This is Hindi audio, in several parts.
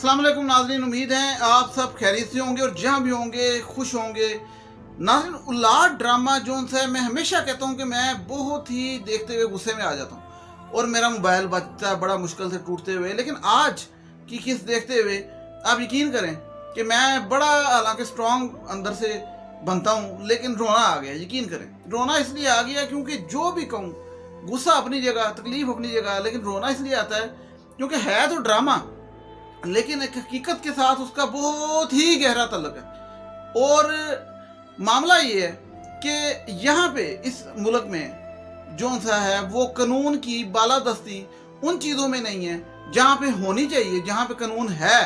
अस्सलाम वालेकुम नाज़रीन, उम्मीद है आप सब खैरियत से होंगे और जहाँ भी होंगे खुश होंगे। नाज़रीन, औलाद ड्रामा जोन सा है, मैं हमेशा कहता हूँ कि मैं बहुत ही देखते हुए गुस्से में आ जाता हूँ और मेरा मोबाइल बजता है बड़ा मुश्किल से टूटते हुए। लेकिन आज की किस देखते हुए आप यकीन करें कि मैं बड़ा हालांकि स्ट्रॉन्ग अंदर से बनता हूँ, लेकिन रोना आ गया। यकीन करें, रोना इसलिए आ गया क्योंकि जो भी कहूँ, गुस्सा अपनी जगह, तकलीफ अपनी जगह, लेकिन रोना इसलिए आता है क्योंकि है तो ड्रामा, लेकिन एक हकीकत के साथ उसका बहुत ही गहरा ताल्लुक है। और मामला ये है कि यहाँ पे इस मुल्क में जो सा है वो कानून की बालादस्ती उन चीज़ों में नहीं है जहाँ पे होनी चाहिए, जहाँ पे कानून है।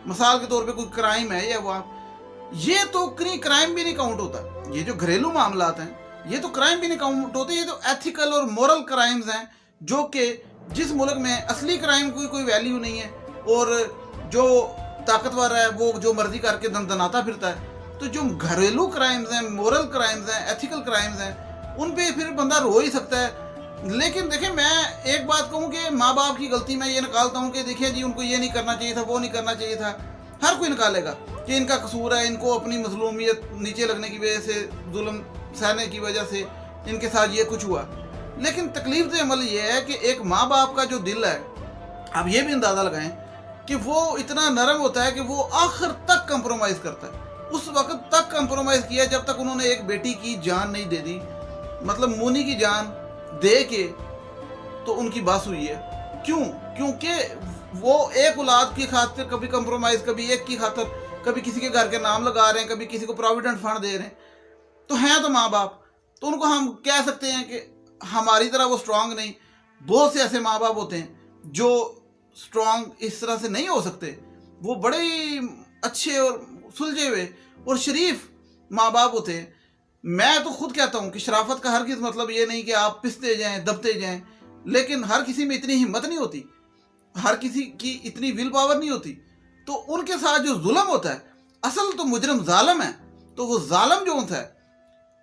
मिसाल के तौर पे कोई क्राइम है या वहाँ, ये तो क्राइम भी नहीं काउंट होता। ये जो घरेलू मामलात हैं ये तो क्राइम भी नहीं काउंट होते। ये तो एथिकल और मोरल क्राइम्स हैं जो कि जिस मुल्क में असली क्राइम की कोई वैल्यू नहीं है और जो ताकतवर है वो जो मर्जी करके दनाता फिरता है। तो जो घरेलू क्राइम्स हैं, मोरल क्राइम्स हैं, एथिकल क्राइम्स हैं, उन पे फिर बंदा रो ही सकता है। लेकिन देखें, मैं एक बात कहूँ कि माँ बाप की गलती मैं ये निकालता हूँ कि देखिए जी, उनको ये नहीं करना चाहिए था, वो नहीं करना चाहिए था। हर कोई निकालेगा कि इनका कसूर है, इनको अपनी मजलूमियत नीचे लगने की वजह से, जुल्म सहने की वजह से इनके साथ ये कुछ हुआ। लेकिन तकलीफ से अमल ये है कि एक माँ बाप का जो दिल है, आप ये भी अंदाज़ा लगाएं कि वो इतना नरम होता है कि वो आखिर तक कंप्रोमाइज़ करता है। उस वक्त तक कंप्रोमाइज़ किया जब तक उन्होंने एक बेटी की जान नहीं दे दी, मतलब मुनी की जान दे के तो उनकी बात हुई है। क्यों? क्योंकि वो एक औलाद की खातिर कभी कंप्रोमाइज़, कभी एक की खातिर, कभी किसी के घर के नाम लगा रहे हैं, कभी किसी को प्रोविडेंट फंड दे रहे हैं। तो हैं तो माँ बाप, तो उनको हम कह सकते हैं कि हमारी तरह वो स्ट्रांग नहीं। बहुत से ऐसे माँ बाप होते हैं जो स्ट्रांग इस तरह से नहीं हो सकते। वो बड़े अच्छे और सुलझे हुए और शरीफ माँ बाप होते हैं। मैं तो खुद कहता हूँ कि शराफत का हरगिज़ मतलब ये नहीं कि आप पिसते जाएं, दबते जाएं, लेकिन हर किसी में इतनी हिम्मत नहीं होती, हर किसी की इतनी विल पावर नहीं होती। तो उनके साथ जो जुल्म होता है, असल तो मुजरिम जालिम है, तो वो जालिम जो होता है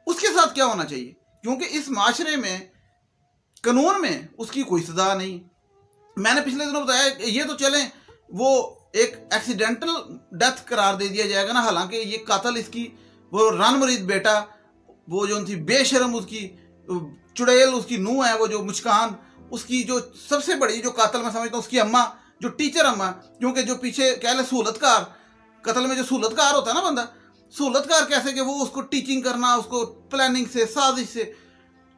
उसके साथ क्या होना चाहिए? क्योंकि इस माशरे में कानून में उसकी कोई सजा नहीं। मैंने पिछले दिनों बताया, ये तो चलें वो एक एक्सीडेंटल डेथ करार दे दिया जाएगा ना, हालांकि ये कातल इसकी वो रन मरीद बेटा, वो जो थी बेशरम, उसकी चुड़ैल, उसकी नूह है वो जो मुस्कान, उसकी जो सबसे बड़ी जो कातल मैं समझता हूँ उसकी अम्मा, जो टीचर अम्मा, क्योंकि जो पीछे कह ले सहूलतकार, कत्ल में जो सहूलतकार होता है ना बंदा, सहूलतकार कैसे कि वो उसको टीचिंग करना, उसको प्लानिंग से, साजिश से,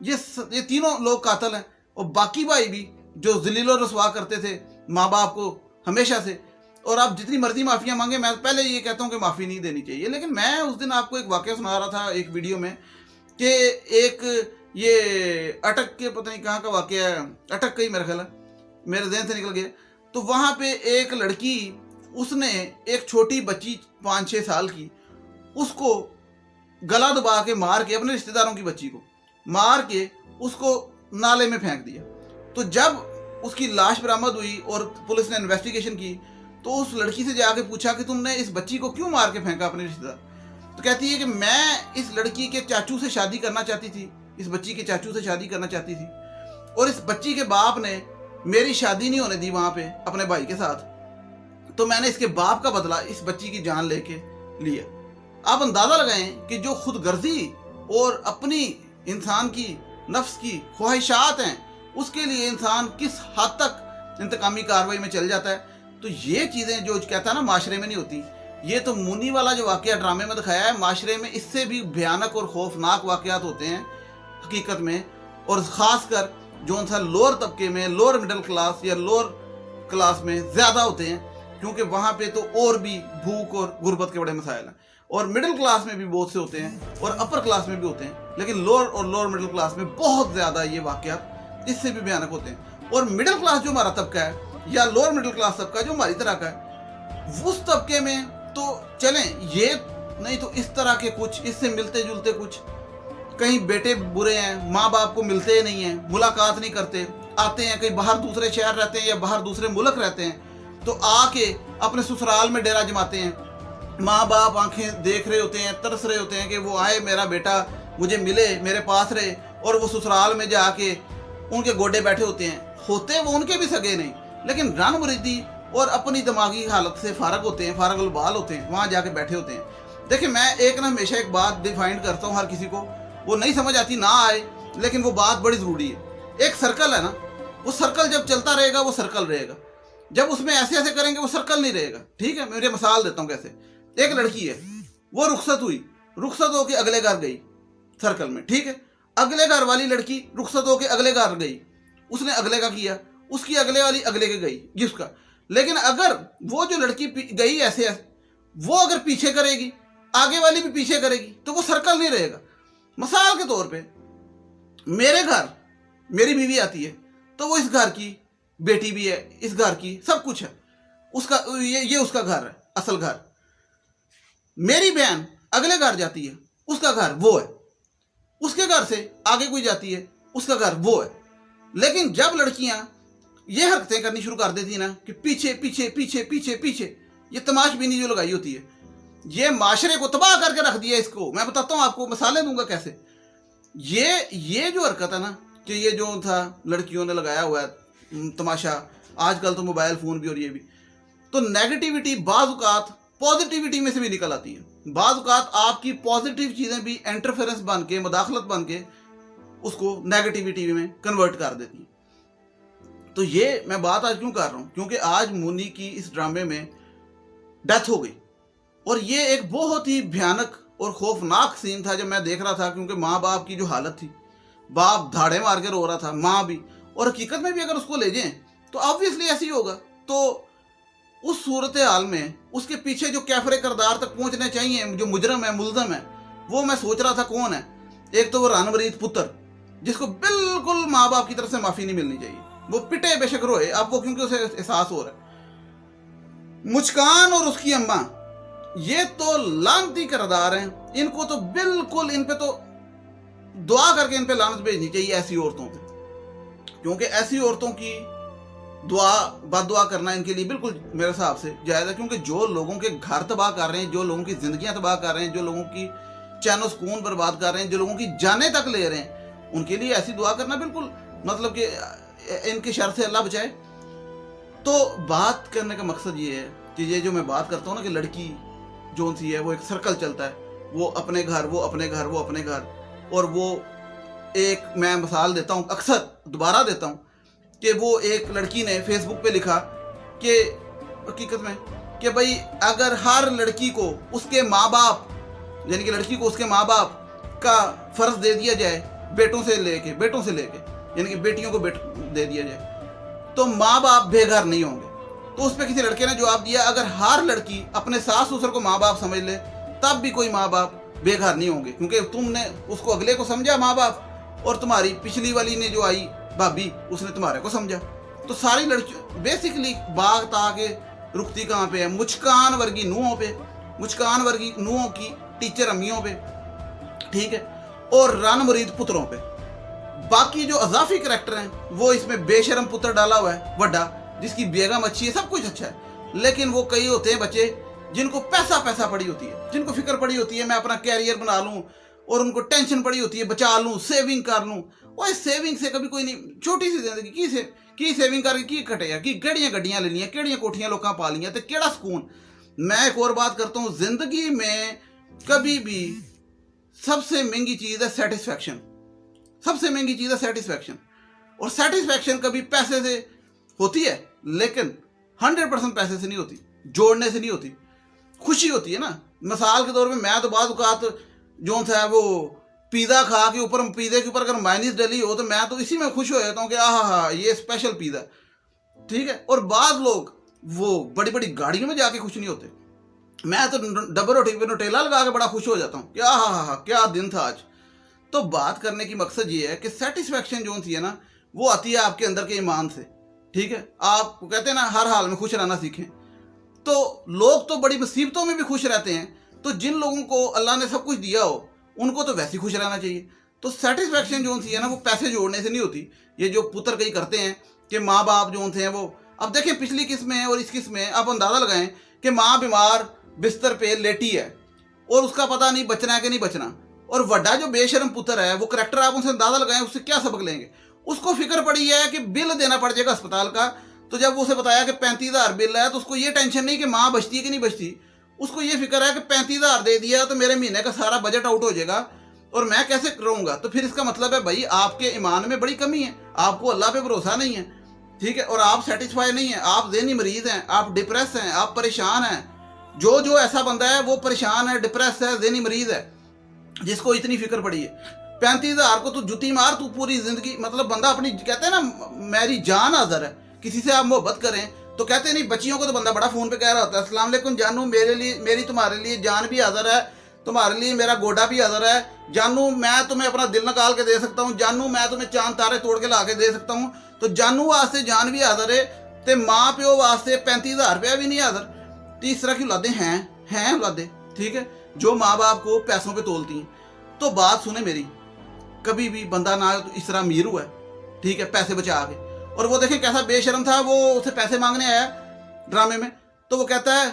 ये तीनों लोग कातल हैं। और बाकी भाई भी जो जलील और रसवा करते थे माँ बाप को हमेशा से। और आप जितनी मर्जी माफ़ियाँ मांगे, मैं पहले ये कहता हूँ कि माफ़ी नहीं देनी चाहिए। लेकिन मैं उस दिन आपको एक वाक़या सुना रहा था एक वीडियो में कि एक ये अटक के, पता नहीं कहाँ का वाक़या है, अटक का ही मेरा ख्याल है, मेरे जहन से निकल गया। तो वहाँ पे एक लड़की, उसने एक छोटी बच्ची 5-6 साल की, उसको गला दबा के मार के, अपने रिश्तेदारों की बच्ची को मार के उसको नाले में फेंक दिया। तो जब उसकी लाश बरामद हुई और पुलिस ने इन्वेस्टिगेशन की तो उस लड़की से जाके पूछा कि तुमने इस बच्ची को क्यों मार के फेंका अपने रिश्तेदार? तो कहती है कि मैं इस लड़की के चाचू से शादी करना चाहती थी, इस बच्ची के चाचू से शादी करना चाहती थी, और इस बच्ची के बाप ने मेरी शादी नहीं होने दी वहाँ पे अपने भाई के साथ, तो मैंने इसके बाप का बदला इस बच्ची की जान लेके लिया। आप अंदाज़ा लगाएं कि जो खुदगर्जी और अपनी इंसान की नफ्स की ख्वाहिशात हैं, उसके लिए इंसान किस हद तक इंतकामी कार्रवाई में चल जाता है। तो ये चीज़ें जो कहता है ना माशरे में नहीं होती, ये तो मुनी वाला जो वाक़या ड्रामे में दिखाया है, माशरे में इससे भी भयानक और खौफनाक वाक़यात होते हैं हकीकत में। और ख़ासकर जो सा लोअर तबके में, लोअर मिडिल क्लास या लोअर क्लास में ज़्यादा होते हैं, क्योंकि वहाँ पे तो और भी भूख और गुर्बत के बड़े मसाइल हैं। और मिडिल क्लास में भी बहुत से होते हैं और अपर क्लास में भी होते हैं, लेकिन लोअर और लोअर मिडिल क्लास में बहुत ज़्यादा ये वाक़यात इससे भी भयानक होते हैं। और मिडिल क्लास जो हमारा तबका है या लोअर मिडिल क्लास तबका जो हमारी तरह का है, उस तबके में तो चलें, ये नहीं तो इस तरह के कुछ इससे मिलते जुलते कुछ, कहीं बेटे बुरे हैं, माँ बाप को मिलते ही नहीं हैं, मुलाकात नहीं करते, आते हैं कहीं बाहर दूसरे शहर रहते हैं या बाहर दूसरे मुल्क रहते हैं, तो आके अपने ससुराल में डेरा जमाते हैं। माँ बाप आंखें देख रहे होते हैं, तरस रहे होते हैं कि वो आए, मेरा बेटा मुझे मिले, मेरे पास रहे, और वो ससुराल में जाके उनके गोडे बैठे होते हैं। होते वो उनके भी सगे नहीं, लेकिन रन मुरीदी और अपनी दिमागी हालत से फारग होते हैं, फारग बाल होते हैं, वहाँ जाके बैठे होते हैं। देखिए मैं एक ना हमेशा एक बात डिफाइन करता हूँ हर किसी को, वो नहीं समझ आती ना आए, लेकिन वो बात बड़ी ज़रूरी है। एक सर्कल है ना, वो सर्कल जब चलता रहेगा वो सर्कल रहेगा, जब उसमें ऐसे ऐसे करेंगे वो सर्कल नहीं रहेगा। ठीक है, मेरे मिसाल देता हूँ कैसे। एक लड़की है, वो रुखसत हुई, रुखसत होके अगले घर गई सर्कल में, ठीक है। अगले घर वाली लड़की रुखसत होके अगले घर गई, उसने अगले का किया, उसकी अगले वाली अगले के गई गिफ्ट का। लेकिन अगर वो जो लड़की गई ऐसे वो अगर पीछे करेगी, आगे वाली भी पीछे करेगी, तो वो सर्कल नहीं रहेगा। मिसाल के तौर पे मेरे घर मेरी बीवी आती है, तो वो इस घर की बेटी भी है, इस घर की सब कुछ है, उसका ये उसका घर है, असल घर। मेरी बहन अगले घर जाती है, उसका घर वो है, उसके घर से आगे कोई जाती है, उसका घर वो है। लेकिन जब लड़कियां ये हरकतें करनी शुरू कर देती है ना कि पीछे पीछे पीछे पीछे पीछे, ये तमाशबीनी जो लगाई होती है, ये माशरे को तबाह करके रख दिया। इसको मैं बताता हूँ आपको, मिसालें दूंगा कैसे। ये जो हरकत है ना, कि ये जो था लड़कियों ने लगाया हुआ है तमाशा, आजकल तो मोबाइल फ़ोन भी और ये भी, तो नेगेटिविटी बाज़-औक़ात पॉजिटिविटी में से भी निकल आती है। बाज़-औक़ात आपकी पॉजिटिव चीज़ें भी इंटरफेरेंस बन के, मुदाखलत बन के उसको नेगेटिविटी में कन्वर्ट कर देती हैं। तो ये मैं बात आज क्यों कर रहा हूँ, क्योंकि आज मुन्नी की इस ड्रामे में डेथ हो गई, और ये एक बहुत ही भयानक और खौफनाक सीन था जब मैं देख रहा था। क्योंकि माँ बाप की जो हालत थी, बाप धाड़े मार के रो रहा था, माँ भी, और हकीकत में भी अगर उसको ले जाएं तो ऑब्वियसली ऐसे ही होगा। तो उस सूरत हाल में उसके पीछे जो कैफरे करदार तक पहुंचने चाहिए, जो मुजरम है, मुल्ज़म है, वो मैं सोच रहा था कौन है। एक तो वो रणवरीत पुत्र, जिसको बिल्कुल माँ बाप की तरफ से माफ़ी नहीं मिलनी चाहिए, वो पिटे बेशक रोए आपको, क्योंकि उसे एहसास हो रहा है। मुस्कान और उसकी अम्मा, ये तो लानती किरदार हैं, इनको तो बिल्कुल, इन पे तो दुआ करके इन पे लानत भेजनी चाहिए ऐसी औरतों पे, क्योंकि ऐसी औरतों की दुआ बददुआ करना इनके लिए बिल्कुल मेरे हिसाब से जायज़ है। क्योंकि जो लोगों के घर तबाह कर रहे हैं, जो लोगों की ज़िंदगियां तबाह कर रहे हैं, जो लोगों की चैन सुकून बर्बाद कर रहे हैं, जो लोगों की जानें तक ले रहे हैं, उनके लिए ऐसी दुआ करना बिल्कुल, मतलब कि इनके शर से अल्लाह बचाए। तो बात करने का मकसद ये है कि ये जो मैं बात करता हूँ ना, कि लड़की जो सी है वो एक सर्कल चलता है, वो अपने घर, वो अपने घर, वो अपने घर। और वो एक मैं मिसाल देता हूँ, अक्सर दोबारा देता हूँ, कि वो एक लड़की ने फेसबुक पे लिखा कि हकीकत में कि भाई अगर हर लड़की को उसके माँ बाप, यानी कि लड़की को उसके माँ बाप का फ़र्ज दे दिया जाए, बेटों से लेके, यानी कि बेटियों को दे दिया जाए, तो माँ बाप बेघर नहीं होंगे। तो उस पर किसी लड़के ने जवाब दिया, अगर हर लड़की अपने सास ससुर को माँ बाप समझ ले, तब भी कोई माँ बाप बेघर नहीं होंगे, क्योंकि तुमने उसको अगले को समझा माँ बाप, और तुम्हारी पिछली वाली ने जो आई भाभी, उसने तुम्हारे को समझा। तो सारी लड़की बेसिकली बात आके रुकती कहाँ पे है, मुस्कान वर्गी नूहों पे, मुस्कान वर्गी नूहों की टीचर अम्मियों पे, ठीक है, और रणवरीत पुत्रों पे। बाकी जो अजाफी करैक्टर हैं वो इसमें बेशरम पुत्र डाला हुआ है बड़ा, जिसकी बेगम अच्छी है, सब कुछ अच्छा है, लेकिन वो कई होते हैं बच्चे जिनको पैसा पड़ी होती है, जिनको फिक्र पड़ी होती है मैं अपना कैरियर बना लूँ, और उनको टेंशन पड़ी होती है बचा लूँ, सेविंग कर लूँ। और इस सेविंग से कभी कोई नहीं, छोटी सी जिंदगी की सेविंग करके की कटेगा, कि केड़ियां गड्डियां ले लियां, केड़ियां कोठियां लोकां पा लियां, तो केड़ा सुकून। मैं एक और बात करता हूँ, जिंदगी में कभी भी सबसे महंगी चीज़ है सेटिस्फैक्शन, सबसे महंगी चीज़ है सेटिस्फैक्शन। और सेटिस्फैक्शन कभी पैसे से होती है, लेकिन 100% पैसे से नहीं होती, जोड़ने से नहीं होती। खुशी होती है ना, मिसाल के तौर पे मैं तो बाद औक़ात जो था वो पिज़्ज़ा खा के ऊपर, पिज़्ज़े के ऊपर अगर मायनीस डली हो तो मैं तो इसी में खुश हो जाता हूँ कि आहा ये स्पेशल पिज़्ज़ा, ठीक है। और बाद लोग वो बड़ी बड़ी गाड़ियों में जाके खुश नहीं होते, मैं तो डबल रोटी पे नुटेला लगा के बड़ा खुश हो जाता हूँ कि आहा क्या दिन था आज। तो बात करने की मकसद ये है कि सेटिस्फैक्शन जो थी है ना, वो आती है आपके अंदर के ईमान से, ठीक है। आप कहते हैं ना हर हाल में खुश रहना सीखें, तो लोग तो बड़ी मुसीबतों में भी खुश रहते हैं। तो जिन लोगों को अल्लाह ने सब कुछ दिया हो, उनको तो वैसे ही खुश रहना चाहिए। तो सेटिस्फैक्शन जो है ना, वो पैसे जोड़ने से नहीं होती। ये जो पुत्र कई करते हैं कि माँ बाप जो थे वो, अब देखें पिछली किस्त में और इस किस्त में आप अंदाज़ा लगाएं कि माँ बीमार बिस्तर पे लेटी है और उसका पता नहीं बचना है कि नहीं बचना, और वड्डा जो बेशरम पुत्र है वो करैक्टर आप उनसे अंदाज़ा लगाएं उससे क्या सबक लेंगे। उसको फिक्र पड़ी है कि बिल देना पड़ जाएगा अस्पताल का, तो जब उसे बताया कि 35,000 बिल है, तो उसको ये टेंशन नहीं कि माँ बचती है कि नहीं बचती, उसको ये फिक्र है कि 35,000 दे दिया तो मेरे महीने का सारा बजट आउट हो जाएगा और मैं कैसे रहूँगा। तो फिर इसका मतलब है भाई आपके ईमान में बड़ी कमी है, आपको अल्लाह पे भरोसा नहीं है, ठीक है, और आप सेटिस्फाई नहीं है, आप ज़हनी मरीज़ हैं, आप डिप्रेस हैं, आप परेशान हैं। जो जो ऐसा बंदा है वो परेशान है, डिप्रेस है, ज़हनी मरीज़ है, जिसको इतनी फिक्र पड़ी है। 35,000 को तू जुती मार, तू पूरी ज़िंदगी, मतलब बंदा अपनी, कहते हैं ना मेरी जान हाज़िर है। किसी से आप मोहब्बत करें तो कहते नहीं, बच्चियों को तो बंदा बड़ा फ़ोन पे कह रहा होता है, अस्सलाम वालेकुम जानू, मेरे लिए, मेरी तुम्हारे लिए जान भी हाज़िर है, तुम्हारे लिए मेरा गोडा भी हाज़िर है जानू, मैं तुम्हें अपना दिल निकाल के दे सकता हूँ जानू, मैं तुम्हें चांद तारे तोड़ के ला के दे सकता हूँ। तो जानू वास्ते जान भी हाज़िर है, तो माँ प्यो वास्ते 35,000 रुपया भी नहीं हाज़िर। तो इस तरह की औलादें हैं औलादें, ठीक है, जो माँ बाप को पैसों पे तोलती हैं। तो बात सुने मेरी, कभी भी बंदा ना तो इस तरह अमीर हुआ है, ठीक है, पैसे बचा के, और वो देखें कैसा बेशर्म था, वो उसे पैसे मांगने आया ड्रामे में, तो वो कहता है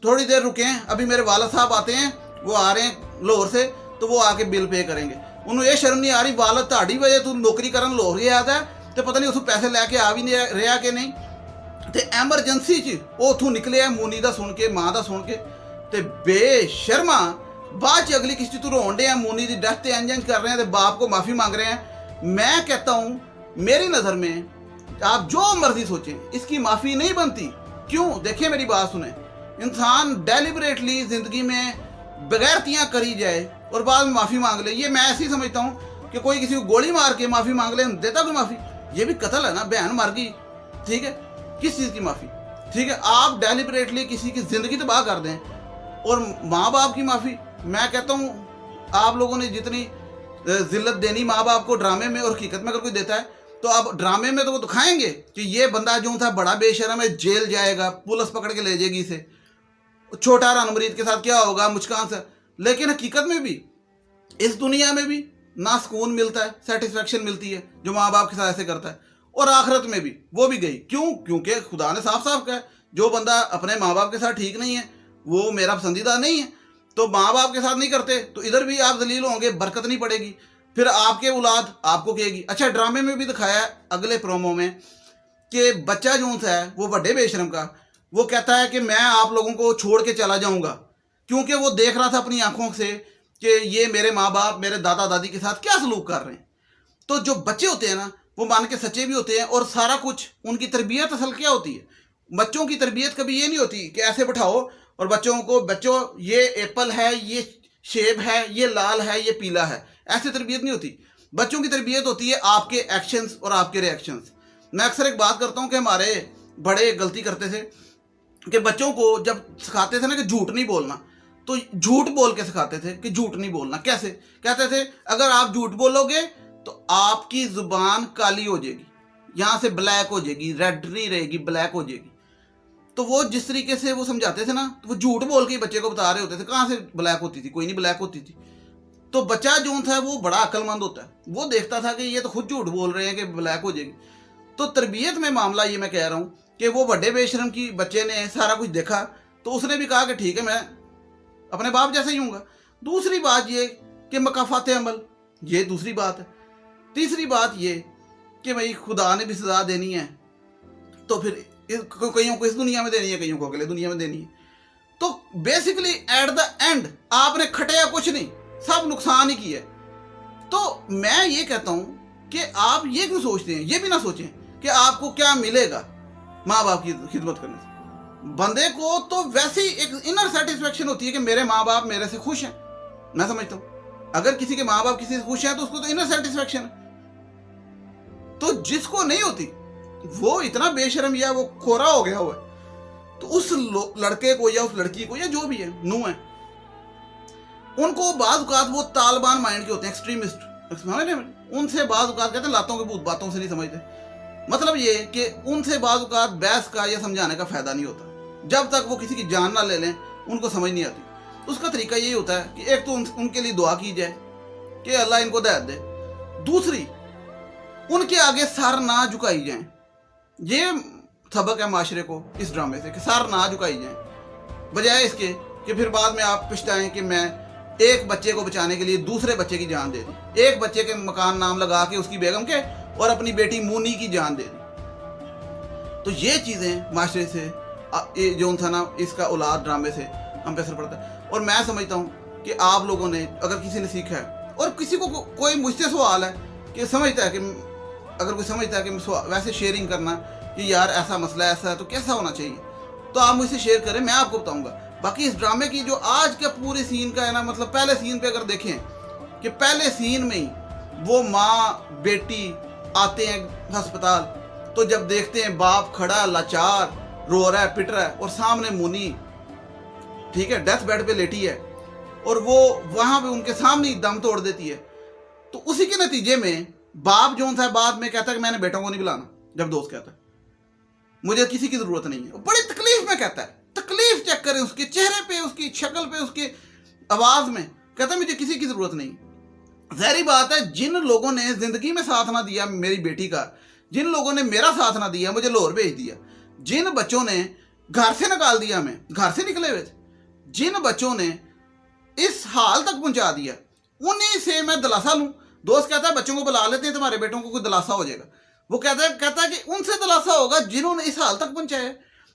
थोड़ी देर रुकें, अभी मेरे वाला साहब आते हैं, वो आ रहे हैं लाहौर से, तो वो आके बिल पे करेंगे। उन्होंने ये शर्म नहीं आ रही, वालद ताड़ी वजह तू नौकरी करन लाहौर गया था, तो पता नहीं उसको पैसे लैके आ भी नहीं रहा कि नहीं, तो एमरजेंसी च वो उथों निकले है मुनी दा सुन के, माँ दा सुन के, ते बेशर्मा बाद च अगली किश्ती तू रोन डे मुनी की डेथ इंज इंज कर रहे हैं, तो बाप को माफ़ी मांग रहे हैं। मैं कहता हूँ मेरी नज़र में आप जो मर्जी सोचें, इसकी माफ़ी नहीं बनती। क्यों? देखिए मेरी बात सुने, इंसान डेलिबरेटली ज़िंदगी में बगैरतियाँ करी जाए और बाद में माफ़ी मांग ले, ये मैं ऐसी समझता हूँ कि कोई किसी को गोली मार के माफ़ी मांग ले, देता कोई माफ़ी? ये भी कत्ल है ना, बहन मर गई, ठीक है, किस चीज़ की माफ़ी? ठीक है, आप डेलिबरेटली किसी की ज़िंदगी तबाह कर दें, और माँ बाप की माफ़ी, मैं कहता हूँ आप लोगों ने जितनी जिल्लत देनी माँ बाप को ड्रामे में और हकीकत में अगर कोई देता है, तो अब ड्रामे में तो वो दिखाएंगे कि ये बंदा जो था बड़ा बेशर्म है, जेल जाएगा, पुलिस पकड़ के ले जाएगी इसे, छोटा रणमरीत के साथ क्या होगा, मुस्कान से। लेकिन हकीकत में भी इस दुनिया में भी ना सुकून मिलता है, सेटिस्फेक्शन मिलती है जो माँ बाप के साथ ऐसे करता है, और आखिरत में भी वो भी गई। क्यों? क्योंकि खुदा ने साफ साफ कहा जो बंदा अपने माँ बाप के साथ ठीक नहीं है वो मेरा पसंदीदा नहीं है। तो माँ बाप के साथ नहीं करते तो इधर भी आप जलील होंगे, बरकत नहीं पड़ेगी, फिर आपके औलाद आपको कहेगी। अच्छा, ड्रामे में भी दिखाया अगले प्रोमो में कि बच्चा जो है वो बड़े बेशरम का, वो कहता है कि मैं आप लोगों को छोड़ के चला जाऊंगा, क्योंकि वो देख रहा था अपनी आंखों से कि ये मेरे माँ बाप मेरे दादा दादी के साथ क्या सलूक कर रहे हैं। तो जो बच्चे होते हैं ना वो मान के सच्चे भी होते हैं, और सारा कुछ उनकी तरबियत असल क्या होती है, बच्चों की तरबियत कभी ये नहीं होती कि ऐसे बैठाओ और बच्चों को, बच्चों ये एप्पल है, ये सेब है, ये लाल है, ये पीला है, ऐसे तरबियत नहीं होती। बच्चों की तरबियत होती है आपके एक्शंस और आपके रिएक्शंस। मैं अक्सर एक बात करता हूँ कि हमारे बड़े गलती करते थे कि बच्चों को जब सिखाते थे ना कि झूठ नहीं बोलना, तो झूठ बोल के सिखाते थे कि झूठ नहीं बोलना। कैसे? कहते थे अगर आप झूठ बोलोगे तो आपकी जुबान काली हो जाएगी, यहाँ से ब्लैक हो जाएगी, रेड नहीं रहेगी, ब्लैक हो जाएगी। तो वो जिस तरीके से वो समझाते थे ना, तो वो झूठ बोल के बच्चे को बता रहे होते थे। कहाँ से ब्लैक होती थी? कोई नहीं ब्लैक होती थी। तो बच्चा जो था वो बड़ा अक्लमंद होता है, वो देखता था कि ये तो खुद झूठ बोल रहे हैं कि ब्लैक हो जाएगी। तो तरबियत में मामला ये मैं कह रहा हूँ कि वो बड़े बेशरम की बच्चे ने सारा कुछ देखा तो उसने भी कहा कि ठीक है मैं अपने बाप जैसे ही हूँगा। दूसरी बात ये कि मकाफात अमल, ये दूसरी बात है। तीसरी बात ये कि भाई खुदा ने भी सज़ा देनी है, तो फिर कईयों को इस दुनिया में देनी है, कईयों को अगले दुनिया में देनी है। तो बेसिकली एट द एंड आपने खटाया कुछ नहीं, सब नुकसान ही किया। तो मैं ये कहता हूँ कि आप ये क्यों सोचते हैं, ये भी ना सोचें कि आपको क्या मिलेगा माँ बाप की खिदमत करने से। बंदे को तो वैसे ही एक इनर सेटिस्फेक्शन होती है कि मेरे माँ बाप मेरे से खुश हैं। मैं समझता हूँ अगर किसी के माँ बाप किसी से खुश हैं तो उसको तो इनर सेटिस्फेक्शन है। तो जिसको नहीं होती वो इतना बेशर्म या वो खोरा हो गया हुआ है, तो उस लड़के को या उस लड़की को या जो भी है नू है, उनको बाज़ औक़ात वो तालिबान माइंड के होते हैं, एक्सट्रीमिस्ट, समझ रहे हैं? उनसे बाज़ औक़ात कहते हैं लातों के भूत बातों से नहीं समझते। मतलब ये कि उनसे बाज़ औक़ात बहस का या समझाने का फ़ायदा नहीं होता, जब तक वो किसी की जान ना ले लें उनको समझ नहीं आती। उसका तरीका यही होता है कि एक तो उनके लिए दुआ की जाए कि अल्लाह इनको हिदायत दे, दूसरी उनके आगे सर ना झुकाई जाए। ये सबक है माशरे को इस ड्रामे से कि सर ना झुकाई जाए, बजाय इसके कि फिर बाद में आप पछताएं कि मैं एक बच्चे को बचाने के लिए दूसरे बच्चे की जान दे दी, एक बच्चे के मकान नाम लगा के उसकी बेगम के और अपनी बेटी मुनी की जान दे दी। तो ये चीज़ें माशरे से ये जो था ना, इसका औलाद ड्रामे से हम पे असर पड़ता है। और मैं समझता हूँ कि आप लोगों ने, अगर किसी ने सीखा है और किसी को कोई मुझसे सवाल है कि समझता है कि अगर कोई समझता है कि वैसे शेयरिंग करना कि यार ऐसा मसला ऐसा है तो कैसा होना चाहिए, तो आप मुझसे शेयर करें, मैं आपको बताऊंगा। बाकी इस ड्रामे की जो आज का पूरे सीन का है ना, मतलब पहले सीन पे अगर देखें कि पहले सीन में ही वो माँ बेटी आते हैं अस्पताल, तो जब देखते हैं बाप खड़ा लाचार रो रहा है, पिट रहा है, और सामने मुनी, ठीक है, डेथ बेड पे लेटी है, और वो वहां पे उनके सामने ही दम तोड़ देती है। तो उसी के नतीजे में बाप जो था बाद में कहता है कि मैंने बेटों को नहीं बुलाना। जब दोस्त कहता है मुझे किसी की जरूरत नहीं है, बड़ी तकलीफ में कहता है, तकलीफ चेक करें उसके चेहरे पे, उसकी शक्ल पे, उसकी आवाज में, कहता है मुझे किसी की जरूरत नहीं। ज़ाहिर बात है, जिन लोगों ने जिंदगी में साथ ना दिया मेरी बेटी का, जिन लोगों ने मेरा साथ ना दिया, मुझे लाहौर भेज दिया, जिन बच्चों ने घर से निकाल दिया, हमें घर से निकले हुए थे, जिन बच्चों ने इस हाल तक पहुंचा दिया, उन्हीं से मैं दिलासा लूं। दोस्त कहता है बच्चों को बुला लेते हैं, तुम्हारे बेटों को कोई दिलासा हो जाएगा। वो कहता है कि उनसे दिलासा होगा जिन्होंने इस हाल तक पहुंचाया।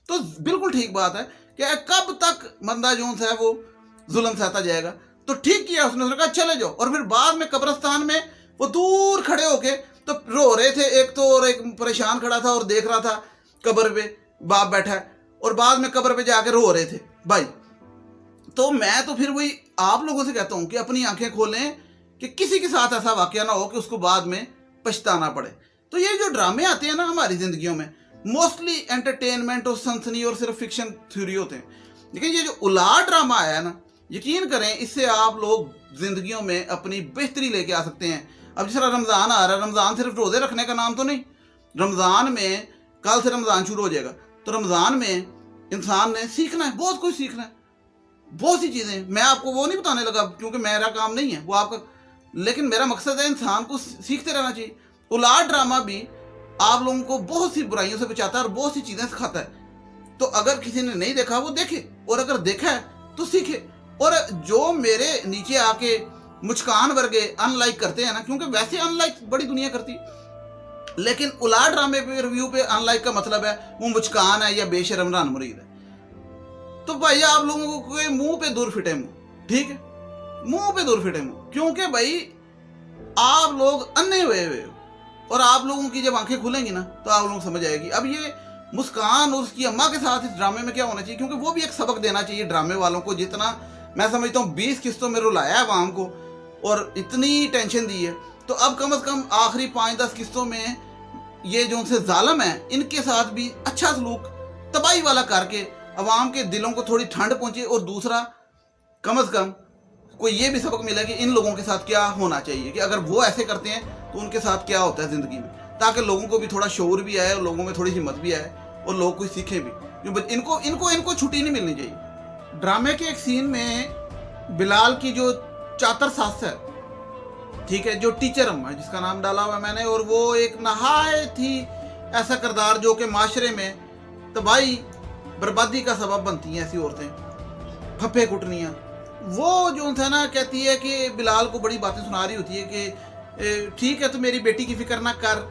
तो बिल्कुल ठीक बात है कि कब तक बंदा जो है वो जुल्म सहता जाएगा। तो ठीक किया उसने कहा चले जाओ, और फिर बाद में कब्रिस्तान में वो दूर खड़े होके तो रो रहे थे एक तो, और एक परेशान खड़ा था और देख रहा था कब्र पे बाप बैठा है, और बाद में कब्र पे जाके रो रहे थे भाई। तो मैं तो फिर वही आप लोगों से कहता हूं कि अपनी आंखें खोलें कि किसी के साथ ऐसा वाकया ना हो कि उसको बाद में पछताना पड़े। तो ये जो ड्रामे आते हैं ना हमारी जिंदगियों में, मोस्टली एंटरटेनमेंट और सनसनी और सिर्फ फिक्शन थ्योरी होते हैं। लेकिन ये जो औलाद ड्रामा आया है ना, यकीन करें इससे आप लोग जिंदगियों में अपनी बेहतरी लेके आ सकते हैं। अब जिस तरह रमज़ान आ रहा है, रमज़ान सिर्फ रोज़े रखने का नाम तो नहीं। रमज़ान में कल से रमज़ान शुरू हो जाएगा, तो रमज़ान में इंसान ने सीखना है, बहुत कुछ सीखना है, बहुत सी चीज़ें। मैं आपको वो नहीं बताने लगा क्योंकि मेरा काम नहीं है वो आपका, लेकिन मेरा मकसद है इंसान को सीखते रहना चाहिए। औलाद ड्रामा भी आप लोगों को बहुत सी बुराइयों से बचाता है और बहुत सी चीज़ें सिखाता है। तो अगर किसी ने नहीं देखा वो देखे, और अगर देखा है तो सीखे। और जो मेरे नीचे आके मुस्कान वर्गे अनलाइक करते हैं ना, क्योंकि वैसे अनलाइक बड़ी दुनिया करती है, लेकिन औलाद ड्रामे पे रिव्यू पे अनलाइक का मतलब है वो मुस्कान है या बेशरम रान मुरीद है। तो भाई आप लोगों को मुंह पे दूर फिटे मुंह, ठीक है, मुंह पे दूर फिटे मुंह, क्योंकि भाई आप लोग अन्ने हुए हो, और आप लोगों की जब आंखें खुलेंगी ना तो आप लोग समझ आएगी। अब ये मुस्कान और उसकी अम्मा के साथ इस ड्रामे में क्या होना चाहिए, क्योंकि वो भी एक सबक देना चाहिए ड्रामे वालों को। जितना मैं समझता हूँ 20 किस्तों में रुलाया है आवाम को और इतनी टेंशन दी है, तो अब कम से कम आखिरी 5-10 किस्तों में ये जो उनसे जालिम है इनके साथ भी अच्छा सलूक तबाही वाला करके अवाम के दिलों को थोड़ी ठंड पहुंचे। और दूसरा, कम से कम कोई ये भी सबक मिला कि इन लोगों के साथ क्या होना चाहिए, कि अगर वो ऐसे करते हैं तो उनके साथ क्या होता है ज़िंदगी में, ताकि लोगों को भी थोड़ा शऊर भी आए और लोगों में थोड़ी हिम्मत भी आए और लोग कुछ सीखें भी। इनको इनको इनको छुट्टी नहीं मिलनी चाहिए। ड्रामे के एक सीन में बिलाल की जो चातर सास है, ठीक है, जो टीचर अम्मा जिसका नाम डाला हुआ मैंने, और वो एक नहायत ही ऐसा किरदार जो कि माशरे में तबाही बर्बादी का सबब बनती हैं ऐसी औरतें, फप्पे कुटनियाँ। वो जो था ना कहती है कि बिलाल को बड़ी बातें सुना रही होती है कि ठीक है तू मेरी बेटी की फिक्र ना कर,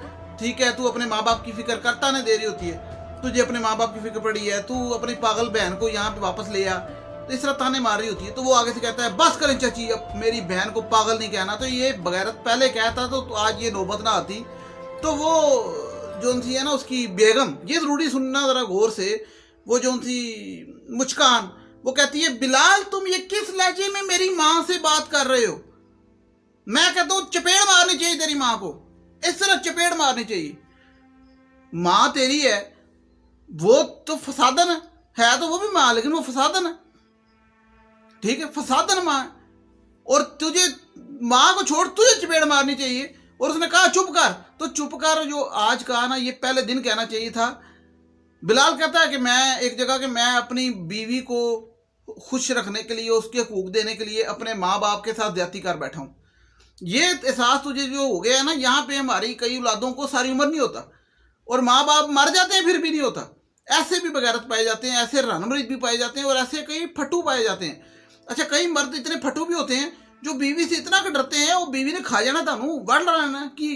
ठीक है तू अपने माँ बाप की फिक्र करता नहीं दे रही होती है, तुझे अपने माँ बाप की फिक्र पड़ी है, तू अपनी पागल बहन को यहाँ पे वापस ले आ, तो इस तरह ताने मार रही होती है। तो वो आगे से कहता है बस करें चाची, अब मेरी बहन को पागल नहीं कहना। तो ये बगैरत पहले कहता तो आज ये नौबत ना आती। तो वो जो थी है ना उसकी बेगम, ये ज़रूरी सुनना ज़रा गौर से, वो जो थी मुस्कान, वो कहती है बिलाल तुम ये किस लहजे में मेरी माँ से बात कर रहे हो। मैं कहता हूँ चपेड़ मारनी चाहिए तेरी माँ को, इस तरह चपेड़ मारनी चाहिए। माँ तेरी है वो तो फसादन है तो वो भी माँ, लेकिन वो फसादन है, ठीक है, फसादन माँ। और तुझे माँ को छोड़ तुझे चपेड़ मारनी चाहिए। और उसने कहा चुप कर, तो चुप कर जो आज कहा ना ये पहले दिन कहना चाहिए था। बिलाल कहता है कि मैं एक जगह के मैं अपनी बीवी को खुश रखने के लिए, उसके हकूक देने के लिए अपने माँ बाप के साथ ज्यादती कर बैठा हूँ। ये एहसास तुझे जो हो गया है ना, यहाँ पे हमारी कई औलादों को सारी उम्र नहीं होता, और माँ बाप मर जाते हैं फिर भी नहीं होता। ऐसे भी बगैरत पाए जाते हैं, ऐसे रनमरीद भी पाए जाते हैं, और ऐसे कई फटू पाए जाते हैं। अच्छा, कई मर्द इतने फटू भी होते हैं जो बीवी से इतना कि डरते हैं, वो बीवी ने खा जाना थानू वड़ लेना कि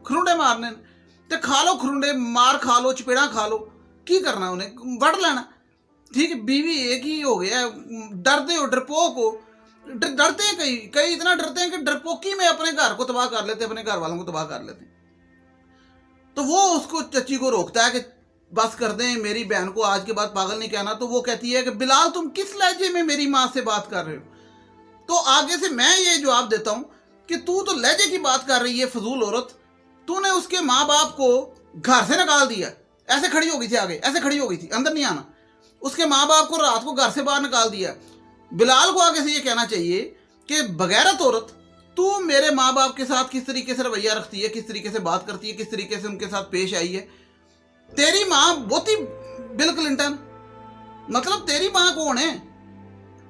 खरुंडे मारने, तो खा लो खरुंडे, मार खा लो, चपेड़ा खा लो, की करना, उन्हें वड़ लेना। ठीक है, बीवी एक ही हो गया, डरते हो, डरपोक हो, डरते हैं कई कई इतना डरते हैं कि डरपोकी में अपने घर को तबाह कर लेते, अपने घर वालों को तबाह कर लेते। तो वो उसको चची को रोकता है कि बस कर दें, मेरी बहन को आज के बाद पागल नहीं कहना। तो वो कहती है कि बिलाल तुम किस लहजे में मेरी माँ से बात कर रहे हो? तो आगे से मैं ये जवाब देता हूं कि तू तो लहजे की बात कर रही है फजूल औरत, तूने उसके माँ बाप को घर से निकाल दिया। ऐसे खड़ी हो गई थी, आगे ऐसे खड़ी हो गई थी, अंदर नहीं आना। उसके माँ बाप को रात को घर से बाहर निकाल दिया। बिलाल को आगे से ये कहना चाहिए कि बगैरत औरत, तू मेरे माँ बाप के साथ किस तरीके से रवैया रखती है, किस तरीके से बात करती है, किस तरीके से उनके साथ पेश आई है। तेरी माँ बहुती बिल क्लिंटन, मतलब तेरी माँ कौन है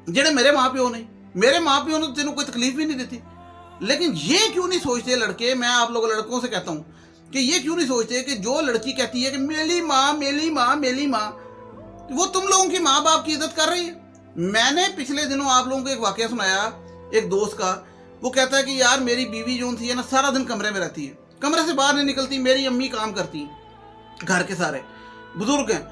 जेड़े मेरे माँ प्यो ने? मेरे माँ प्यो ने तो तेनों कोई तकलीफ भी नहीं देती। लेकिन ये क्यों नहीं सोचते लड़के, मैं आप लोग लड़कों से कहता हूँ कि ये क्यों नहीं सोचते कि जो लड़की कहती है कि मेरी माँ मेरी माँ मेरी माँ, वो तुम लोगों की माँ बाप की इज्जत कर रही है। मैंने पिछले दिनों आप लोगों को एक वाकया सुनाया एक दोस्त का। वो कहता है कि यार मेरी बीवी जो थी है ना, सारा दिन कमरे में रहती है, कमरे से बाहर नहीं निकलती। मेरी अम्मी काम करती हैं, घर के सारे बुजुर्ग हैं,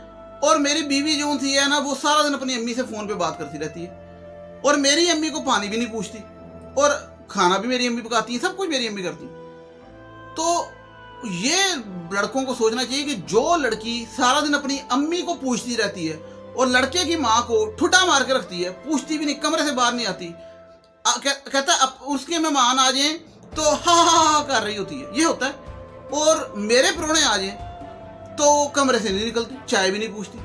और मेरी बीवी जो थी है ना, वो सारा दिन अपनी अम्मी से फ़ोन पे बात करती रहती है। और मेरी अम्मी को पानी भी नहीं पूछती, और खाना भी मेरी अम्मी पकाती है, सब कुछ मेरी अम्मी करती। तो ये लड़कों को सोचना चाहिए कि जो लड़की सारा दिन अपनी अम्मी को पूछती रहती है और लड़के की माँ को ठुटा मार के रखती है, पूछती भी नहीं, कमरे से बाहर नहीं आती, कहता अब उसके मेहमान आ जाएं तो हा हा हा कर रही होती है, ये होता है। और मेरे प्रोने आ जाएं तो कमरे से नहीं निकलती, चाय भी नहीं पूछती।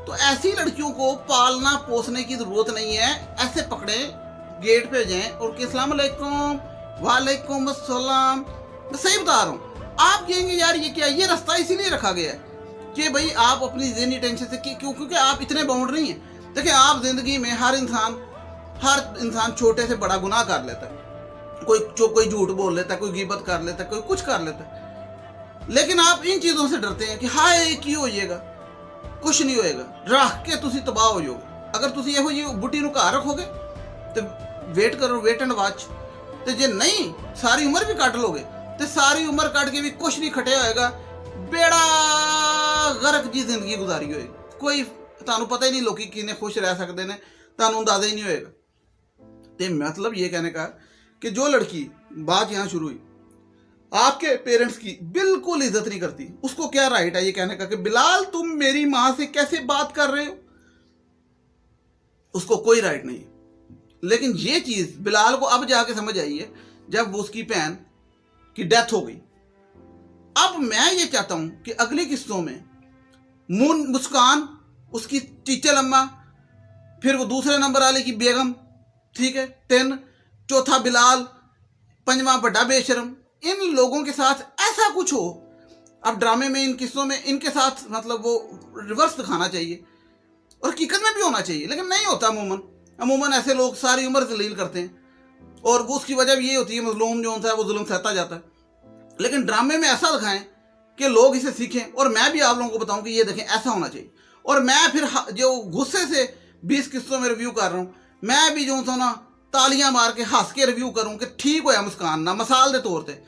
तो ऐसी लड़कियों को पालना पोसने की जरूरत नहीं है। ऐसे पकड़े, गेट पे जाएं और कि अस्सलाम वालेकुम, वालेकुम अस्सलाम। मैं सही बता रहा हूँ। आप कहेंगे यार ये क्या, ये रास्ता इसीलिए रखा गया है कि भाई आप अपनी ज़हनी टेंशन से क्योंकि आप इतने बाउंड नहीं हैं। देखिए, आप जिंदगी में हर इंसान छोटे से बड़ा गुनाह कर लेता है। कोई झूठ बोल लेता है, कोई गीबत कर लेता है, कोई कुछ कर लेता है। लेकिन आप इन चीज़ों से डरते हैं कि हाय की होइएगा, कुछ नहीं होएगा, रख के तुसी तबाह हो जाओगे। अगर तुसी ਇਹੋ ਜਿਹੀ ਬੁੱਢੀ ਨੂੰ ਘਰ रखोगे तो वेट करो, वेट एंड वॉच। तो जे नहीं सारी उम्र भी कट लोगे तो सारी उम्र कट के भी कुछ नहीं खटिया होएगा, बेड़ा गर्क जी जिंदगी गुजारी होएगी। कोई ਤੁਹਾਨੂੰ पता ही नहीं लोग किने खुश रह सकते हैं, ਤੁਹਾਨੂੰ अंदाजा ही नहीं होएगा। तो मतलब ये कहने का कि जो लड़की, बात यहाँ शुरू हुई, आपके पेरेंट्स की बिल्कुल इज्जत नहीं करती, उसको क्या राइट है ये कहने का कि बिलाल तुम मेरी माँ से कैसे बात कर रहे हो? उसको कोई राइट नहीं है। लेकिन ये चीज़ बिलाल को अब जाके समझ आई है जब उसकी बहन की डेथ हो गई। अब मैं ये चाहता हूं कि अगली किस्तों में मुस्कान, उसकी टीचर अम्मा, फिर वो दूसरे नंबर वाले की बेगम, ठीक है, 3, चौथा बिलाल, 5वां बड़ा बेशरम, इन लोगों के साथ ऐसा कुछ हो। अब ड्रामे में इन किस्सों में इनके साथ मतलब वो रिवर्स दिखाना चाहिए और हकीकत में भी होना चाहिए, लेकिन नहीं होता। अमूमन ऐसे लोग सारी उम्र जलील करते हैं और वो उसकी वजह भी ये होती है मजलूम जो होता है वो जुल्म सहता जाता है। लेकिन ड्रामे में ऐसा दिखाएं कि लोग इसे सीखें, और मैं भी आप लोगों को बताऊं कि ये देखें ऐसा होना चाहिए। और मैं फिर जो गुस्से से 20 किस्तों में रिव्यू कर रहा हूँ, मैं भी जो ना तालियां मार के हंस के रिव्यू करूँ कि ठीक होया मुस्कान ना, मिसाल के तौर पर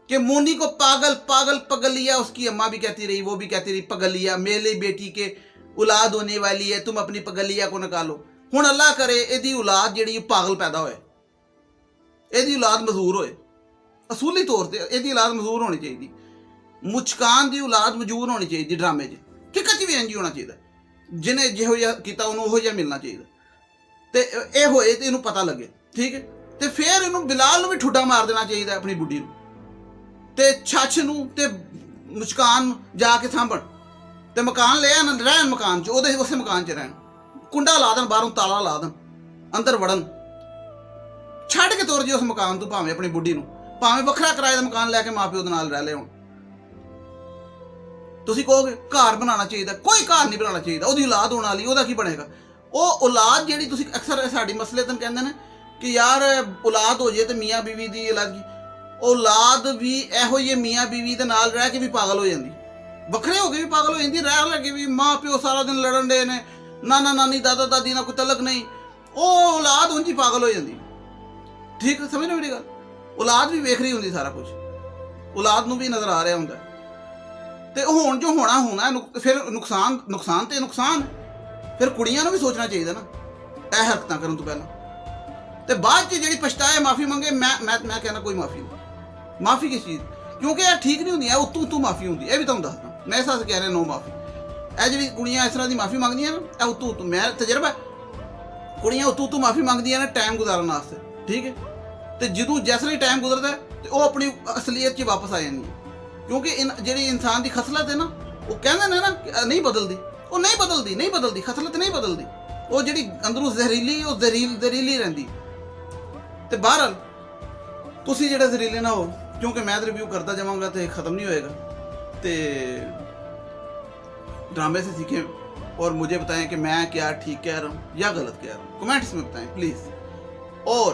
कि मोनी को पागल पागल पगल लिया, उसकी अम्मा भी कहती रही, वो भी कहती रही पगल लिया, मेरी बेटी के औलाद होने वाली है, तुम अपनी पगलिया को निकालो। हुण अल्लाह करे एदी औलाद जिहड़ी पागल पैदा होए, एदी औलाद मजूर होए। असूली तौर पर एदी औलाद मजूर होनी चाहिए, मुस्कान की औलाद मजूर होनी चाहिए ड्रामे च, हकीकत भी इंज होना चाहिए। जिन्हें जिहो जिहा कीता उन्होंने उहो जिहा मिलना चाहिए। तो यह होए तो इनू पता लगे, ठीक है। तो फिर इनू बिलाल नू भी ठुड्डा मार देना चाहिए अपनी बुढ़ी नू, ते छछ नू ते मुस्कान जाके सांभण, ते मकान ले आन, रहन मकान च, ओहदे उस मकान च रहन, कुंडा ला देन, बाहरों ताला ला देन, अंदर वड़न, छड़ के तुर जी उस मकान तू, भावें अपनी बुढ़ी नू, भावें वखरा किराए का मकान लैके माँ प्यो दे नाल रह ले होण। तुसीं कहोगे घर बनाना चाहिए, कोई घर नहीं बनाना चाहिए, ओहदी औलाद होने वाली, ओहदा की बनेगा? ਉਹ औलाद ਜਿਹੜੀ ਤੁਸੀਂ अक्सर ਸਾਡੀ मसले तन कहते हैं कि यार औलाद हो जाए तो मियाँ बीवी की अलग, औलाद भी ਇਹੋ ਜਿਹੇ मियाँ बीवी के नाल रह के भी पागल हो जाती, ਵੱਖਰੇ हो के भी पागल हो जाती, रह लगे भी माँ प्यो सारा दिन लड़न डे ने, नाना नानी दादा दादी ना कोई तलक नहीं, वो औलाद उंज ही पागल हो जाती। ठीक है, समझ लो मेरी गल। औलाद भी वेख रही होंगी सारा कुछ, औलाद नूं भी नज़र आ रहा होंगे। ਤੇ ਹੁਣ ਜੋ ਹੋਣਾ ਫਿਰ ਨੁਕਸਾਨ ਤੇ ਨੁਕਸਾਨ। ਫਿਰ ਕੁੜੀਆਂ ਨੂੰ ਵੀ ਸੋਚਣਾ ਚਾਹੀਦਾ ਨਾ ਇਹ ਹਰਕਤਾਂ ਕਰਨ ਤੋਂ ਪਹਿਲਾਂ। ਤੇ ਬਾਅਦ 'ਚ ਜਿਹੜੀ ਪਛਤਾਏ ਮਾਫੀ ਮੰਗੇ, ਮੈਂ ਕਹਿੰਦਾ ਕੋਈ ਮਾਫੀ ਨਹੀਂ। ਮਾਫੀ ਕਿਸ ਚੀਜ਼? ਕਿਉਂਕਿ ਇਹ ਠੀਕ ਨਹੀਂ ਹੁੰਦੀ, ਇਹ ਉੱਤੋਂ ਮਾਫੀ ਹੁੰਦੀ। ਇਹ ਵੀ ਤੁਹਾਨੂੰ ਦੱਸਦਾ, ਮੈਂ ਇਸ ਵਾਸਤੇ ਕਹਿ ਰਿਹਾ ਨੋ ਮਾਫੀ। ਇਹ ਜਿਹੜੀ ਕੁੜੀਆਂ ਇਸ ਤਰ੍ਹਾਂ ਦੀ ਮਾਫੀ ਮੰਗਦੀਆਂ ਨਾ, ਇਹ ਉੱਤੋਂ ਮੈਂ ਤਜਰਬਾ, ਕੁੜੀਆਂ ਉੱਤੋਂ ਮਾਫੀ ਮੰਗਦੀਆਂ ਨੇ ਟਾਈਮ ਗੁਜ਼ਾਰਨ ਵਾਸਤੇ, ਠੀਕ ਹੈ। ਤੇ ਜਦੋਂ ਜਿਸ ਲਈ ਟਾਈਮ ਗੁਜ਼ਰਦਾ ਤੇ ਉਹ ਆਪਣੀ ਅਸਲੀਅਤ 'ਚ ਵਾਪਸ ਆ ਜਾਂਦੀਆਂ। ਕਿਉਂਕਿ ਜਿਹੜੀ ਇਨਸਾਨ ਦੀ ਖਸਲਤ ਹੈ ਨਾ, ਉਹ ਕਹਿੰਦੇ ਨੇ ਨਾ ਨਹੀਂ ਬਦਲਦੀ, ਉਹ ਨਹੀਂ ਬਦਲਦੀ, ਖਸਲਤ ਨਹੀਂ ਬਦਲਦੀ। ਉਹ ਜਿਹੜੀ ਅੰਦਰੋਂ ਜ਼ਹਿਰੀਲੀ, ਉਹ ਜ਼ਹਿਰੀਲੀ ਰਹਿੰਦੀ। ਤੇ ਬਹਰਹਾਲ ਤੁਸੀਂ ਜਿਹੜੇ ਜ਼ਹਿਰੀਲੇ ਨਾ ਹੋ, क्योंकि मैं तो रिव्यू करता जाऊँगा तो ख़त्म नहीं होएगा। तो ड्रामे से सीखें और मुझे बताएं कि मैं क्या ठीक कह रहा हूँ या गलत कह रहा हूँ, कमेंट्स में बताएं प्लीज़। और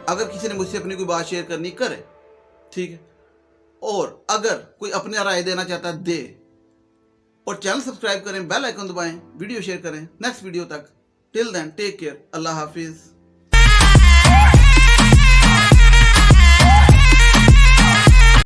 अगर किसी ने मुझसे अपनी कोई बात शेयर करनी करे, ठीक है। और अगर कोई अपनी राय देना चाहता है दे, और चैनल सब्सक्राइब करें, बेल आइकन दबाएं, वीडियो शेयर करें। नेक्स्ट वीडियो तक, टिल देन टेक केयर, अल्लाह हाफिज़।